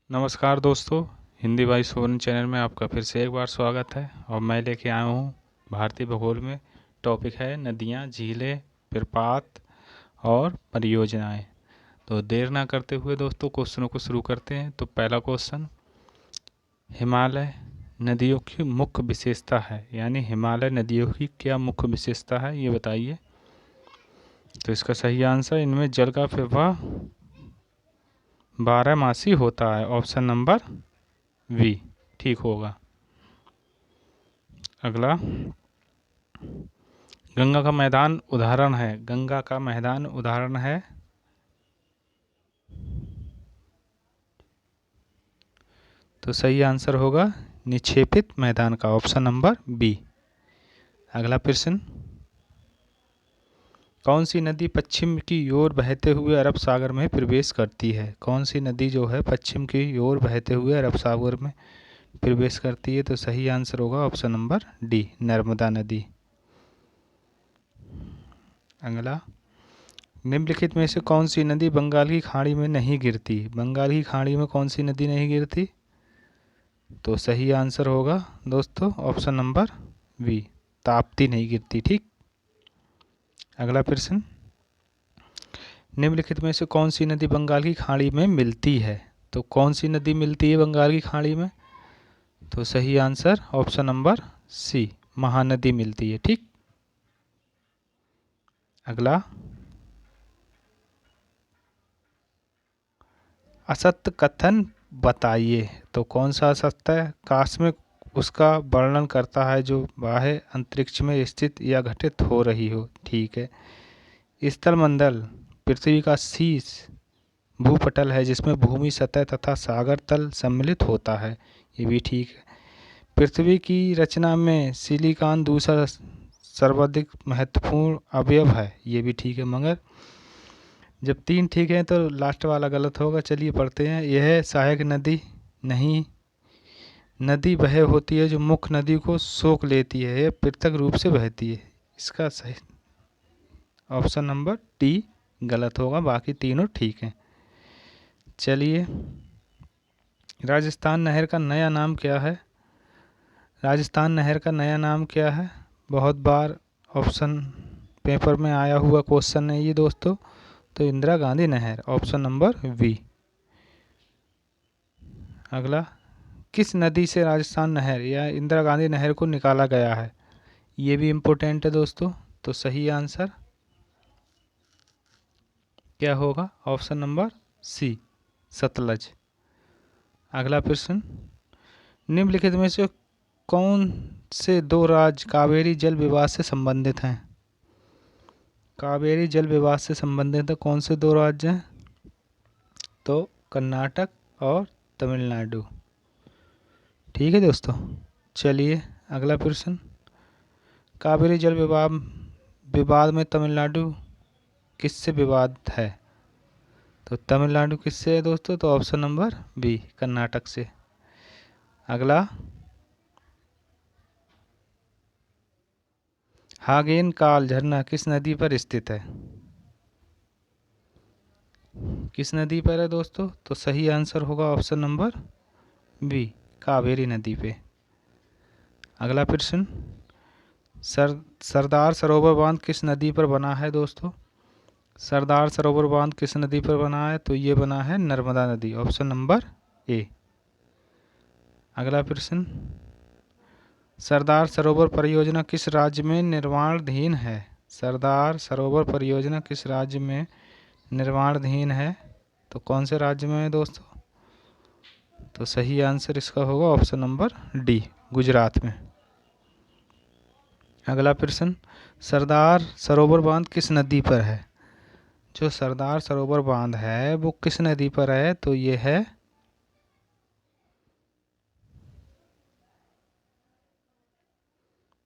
नमस्कार दोस्तों, हिंदी भाई सोन चैनल में आपका फिर से एक बार स्वागत है। और मैं लेके आया हूँ भारतीय भूगोल में टॉपिक है नदियाँ, झीलें, प्रपात और परियोजनाएं। तो देर ना करते हुए दोस्तों क्वेश्चनों को शुरू करते हैं। तो पहला क्वेश्चन, हिमालय नदियों की मुख्य विशेषता है, यानी हिमालय नदियों की क्या मुख्य विशेषता है ये बताइए। तो इसका सही आंसर, इनमें जल का प्रवाह 12 मासी होता है। ऑप्शन नंबर वी ठीक होगा। अगला, गंगा का मैदान उदाहरण है। गंगा का मैदान उदाहरण है। तो सही आंसर होगा निक्षेपित मैदान का, ऑप्शन नंबर बी। अगला प्रश्न, कौन सी नदी पश्चिम की ओर बहते हुए अरब सागर में प्रवेश करती है? कौन सी नदी जो है पश्चिम की ओर बहते हुए अरब सागर में प्रवेश करती है? तो सही आंसर होगा ऑप्शन नंबर डी, नर्मदा नदी। अगला, निम्नलिखित में से कौन सी नदी बंगाल की खाड़ी में नहीं गिरती? बंगाल की खाड़ी में कौन सी नदी नहीं गिरती? तो सही आंसर होगा दोस्तों ऑप्शन नंबर बी, ताप्ती नहीं गिरती। ठीक। अगला प्रश्न, निम्नलिखित में से कौन सी नदी बंगाल की खाड़ी में मिलती है? तो कौन सी नदी मिलती है बंगाल की खाड़ी में? तो सही answer option number C, Mahanadi मिलती है। ठीक। अगला, असत्य कथन बताइए। तो कौन सा असत्य है? काश में उसका वर्णन करता है जो बाह्य अंतरिक्ष में स्थित या घटित हो रही हो। ठीक है। स्थल मंडल पृथ्वी का शीर्ष भूपटल है जिसमें भूमि सतह तथा सागर तल सम्मिलित होता है। ये भी ठीक है। पृथ्वी की रचना में सिलिकॉन दूसरा सर्वाधिक महत्वपूर्ण अवयव है। ये भी ठीक है, मगर जब तीन ठीक है तो लास्ट वाला गलत होगा। चलिए पढ़ते हैं। यह सहायक नदी नहीं, नदी वह होती है जो मुख्य नदी को सोख लेती है, यह पृथक रूप से बहती है। इसका सही ऑप्शन नंबर डी गलत होगा, बाकी तीनों ठीक हैं। चलिए, राजस्थान नहर का नया नाम क्या है? राजस्थान नहर का नया नाम क्या है? बहुत बार ऑप्शन पेपर में आया हुआ क्वेश्चन है ये दोस्तों। तो इंदिरा गांधी नहर, ऑप्शन नंबर वी। अगला, किस नदी से राजस्थान नहर या इंदिरा गांधी नहर को निकाला गया है? ये भी इम्पोर्टेंट है दोस्तों। तो सही आंसर क्या होगा? Option number C, Sutlej. अगला प्रश्न, निम्नलिखित में से कौन से दो राज्य कावेरी जल विवाद से संबंधित हैं? कावेरी जल विवाद से संबंधित कौन से दो राज्य हैं? तो कर्नाटक और तमिलनाडु। ठीक है दोस्तों। चलिए अगला प्रश्न, कावेरी जल विवाद में तमिलनाडु किससे विवाद है? तो तमिलनाडु किससे है दोस्तों? तो ऑप्शन नंबर बी, कर्नाटक से। अगला, हागेन काल झरना किस नदी पर स्थित है? किस नदी पर है दोस्तों? तो सही आंसर होगा ऑप्शन नंबर बी, कावेरी नदी पे। अगला प्रश्न, सरदार सरोवर बांध किस नदी पर बना है दोस्तों? सरदार सरोवर बांध किस नदी पर बना है? तो ये बना है नर्मदा नदी, ऑप्शन नंबर ए। अगला प्रश्न, सरदार सरोवर परियोजना किस राज्य में निर्माणाधीन है? सरदार सरोवर परियोजना किस राज्य में निर्माणाधीन है? तो कौन से राज्य में है दोस्तों? तो सही आंसर इसका होगा ऑप्शन नंबर डी, गुजरात में। अगला प्रश्न, सरदार सरोवर बांध किस नदी पर है? जो सरदार सरोवर बांध है वो किस नदी पर है? तो ये है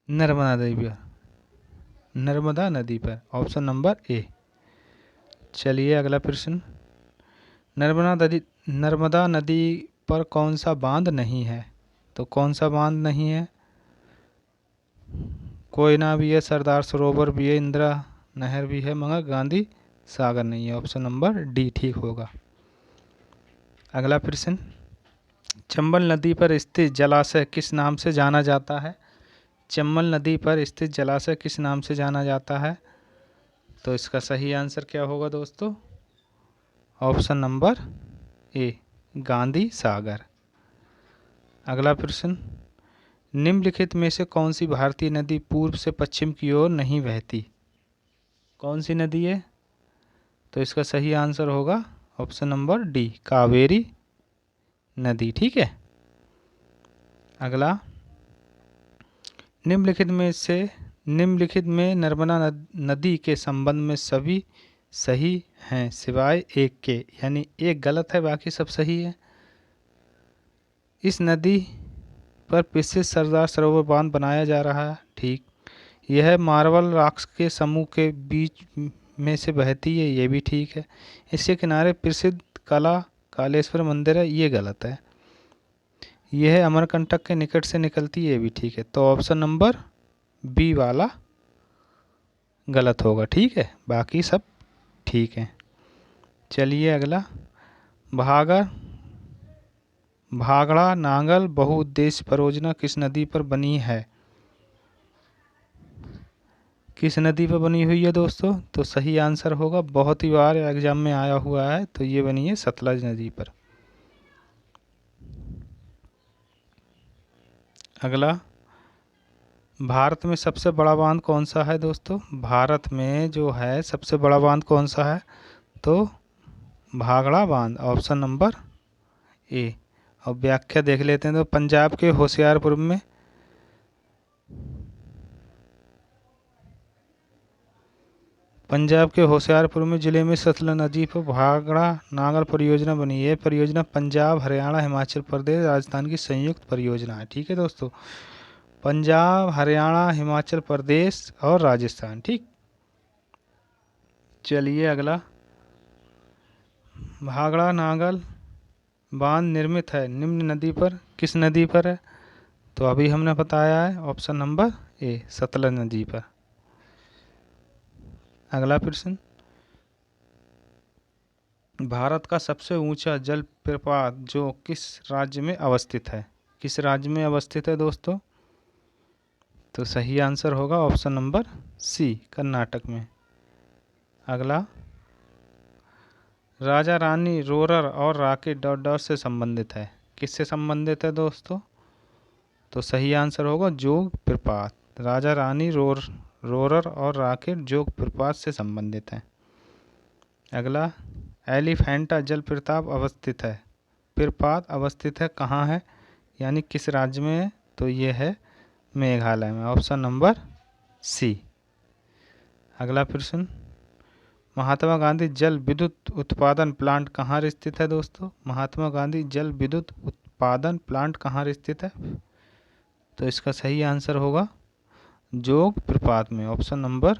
नर्मदा नदी पर, नर्मदा नदी पर, ऑप्शन नंबर ए। चलिए अगला प्रश्न, नर्मदा नदी पर कौन सा बांध नहीं है? तो कौन सा बांध नहीं है? कोयना भी है, सरदार सरोवर भी है, इंदिरा नहर भी है, मगर गांधी सागर नहीं है। ऑप्शन नंबर डी ठीक होगा। अगला प्रश्न, चंबल नदी पर स्थित जलाशय किस नाम से जाना जाता है? चंबल नदी पर स्थित जलाशय किस नाम से जाना जाता है? तो इसका सही आंसर क्या होगा दोस्तों? Option number A, Gandhi Sagar. अगला प्रश्न, निम्नलिखित में से कौन सी भारतीय नदी पूर्व से पश्चिम की ओर नहीं बहती? कौन सी नदी है? तो इसका सही आंसर होगा ऑप्शन नंबर डी, कावेरी नदी। ठीक है। अगला, निम्नलिखित में नर्मदा नदी के संबंध में सभी सही हैं सिवाय एक के, यानी एक गलत है बाकी सब सही है। इस नदी पर प्रसिद्ध सरदार सरोवर बांध बनाया जा रहा है। ठीक। यह मार्बल रॉक्स के समूह के बीच में से बहती है, ये भी ठीक है। इसके किनारे प्रसिद्ध कला कालेश्वर मंदिर है, ये गलत है। यह अमरकंटक के निकट से निकलती है, ये भी ठीक है। तो ऑप्शन नंबर बी वाला गलत होगा। ठीक है, बाकी सब ठीक है। चलिए अगला, भागड़ा नांगल बहुउद्देश्य परियोजना किस नदी पर बनी है? किस नदी पर बनी हुई है दोस्तों? तो सही आंसर होगा, बहुत ही बार एग्जाम में आया हुआ है, तो ये बनी है सतलज नदी पर। अगला, भारत में सबसे बड़ा बांध कौन सा है दोस्तों? भारत में जो है सबसे बड़ा बांध कौन सा है? तो भाखड़ा बांध, ऑप्शन नंबर ए। अब व्याख्या देख लेते हैं। तो पंजाब के होशियारपुर में जिले में सतलज नदी पर भाखड़ा नांगल परियोजना बनी है। परियोजना पंजाब, हरियाणा, हिमाचल प्रदेश, राजस्थान की संयुक्त परियोजना है। ठीक है दोस्तों, पंजाब, हरियाणा, हिमाचल प्रदेश और राजस्थान। ठीक। चलिए अगला, भाखड़ा नांगल बांध निर्मित है निम्न नदी पर, किस नदी पर है? तो अभी हमने बताया है ऑप्शन नंबर ए, सतलज नदी पर। अगला प्रश्न, भारत का सबसे ऊंचा जलप्रपात जो किस राज्य में अवस्थित है? किस राज्य में अवस्थित है दोस्तों? तो सही आंसर होगा ऑप्शन नंबर सी, कर्नाटक में। अगला, राजा रानी रोरर और रॉकेट डॉट डॉट से संबंधित है, किससे संबंधित है दोस्तों? तो सही आंसर होगा जोग प्रपात। राजा रानी रोरर और रॉकेट जोग प्रपात से संबंधित है। अगला, एलिफेंटा प्रपात अवस्थित है कहाँ है, यानी किस राज्य में है? तो ये है मेघालय में, ऑप्शन नंबर सी। अगला प्रश्न, महात्मा गांधी जल विद्युत उत्पादन प्लांट कहाँ स्थित है दोस्तों? महात्मा गांधी जल विद्युत उत्पादन प्लांट कहाँ स्थित है? तो इसका सही आंसर होगा जोग प्रपात में, ऑप्शन नंबर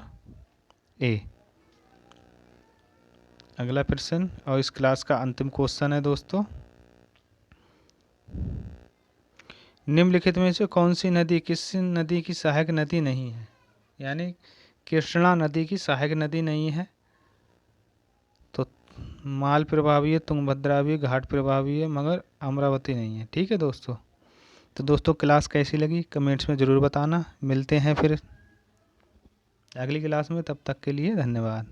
ए। अगला प्रश्न और इस क्लास का अंतिम क्वेश्चन है दोस्तों, निम्नलिखित में से कौन सी नदी किस नदी की सहायक नदी नहीं है? यानी कृष्णा नदी की सहायक नदी नहीं है। तो माल प्रभावी है, तुंगभद्रा भी, घाट प्रभावी है, मगर अमरावती नहीं है। ठीक है दोस्तों। तो दोस्तों क्लास कैसी लगी कमेंट्स में ज़रूर बताना। मिलते हैं फिर अगली क्लास में, तब तक के लिए धन्यवाद।